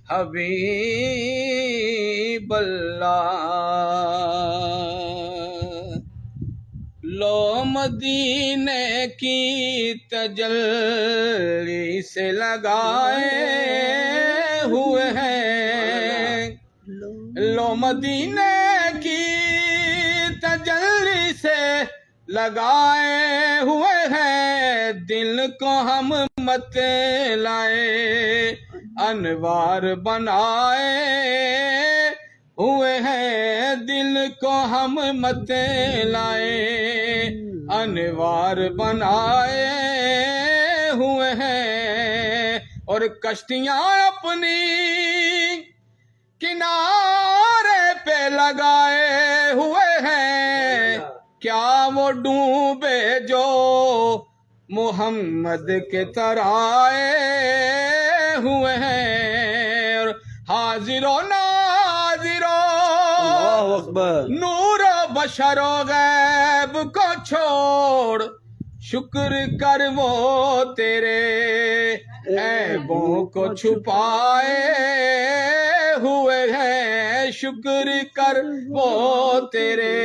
حبیب اللہ، لو مدینے کی تجلی سے لگائے ہوئے ہیں، لو مدینے کی تجلی سے لگائے ہوئے ہیں، دل کو ہم مت لائے انوار بنائے ہوئے ہیں، دل کو ہم مت لائے انوار بنائے ہوئے ہیں، اور کشتیاں اپنی کنارے پہ لگائے ہوئے ہیں، کیا وہ ڈوبے جو محمد کے ترائے ہوئے ہیں، اور حاضر و ناظر اللہ اکبر، نور و بشر و غیب کو چھوڑ شکر کر وہ تیرے عیبوں کو چھپائے ہوئے ہیں، شکر کر وہ تیرے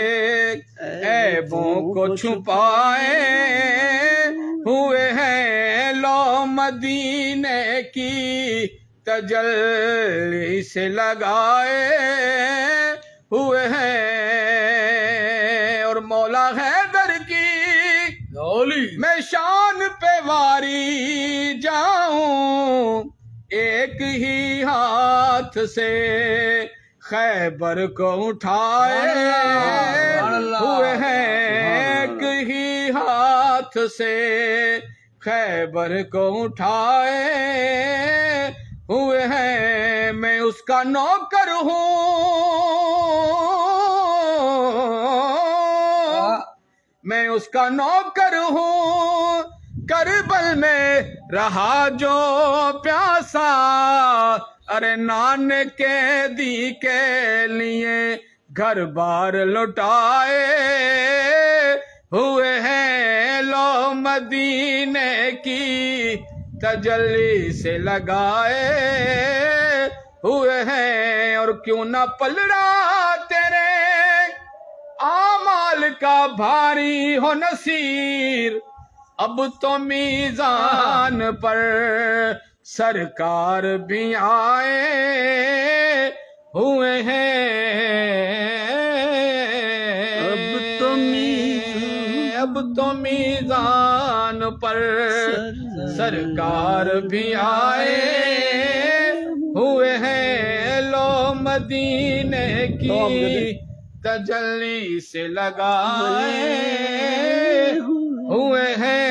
عیبوں کو چھپائے ہوئے ہیں، لو مدینے کی تجلی سے لگائے ہوئے ہیں، اور مولا حیدر کی میں شان پہ واری جاؤں، ایک ہی ہاتھ سے خیبر کو اٹھائے ہوئے ہیں، ایک ہی ہاتھ سے خیبر کو اٹھائے ہوئے ہیں، میں اس کا نوکر ہوں، میں اس کا نوکر ہوں، کربل میں رہا جو پیاسا، ارے نان کے دی کے لیے گھر بار لوٹائے ہوئے ہیں، لو مدینے کی تجلی سے لگائے ہوئے ہیں، اور کیوں نہ پلڑا تیرے اعمال کا بھاری ہو نصیر، اب تو میزان پر سرکار بھی آئے ہوئے ہیں، اب تو میزان پر سرکار بھی آئے ہوئے ہیں، لو مدینے کی تجلی سے لگائے ہوئے ہیں۔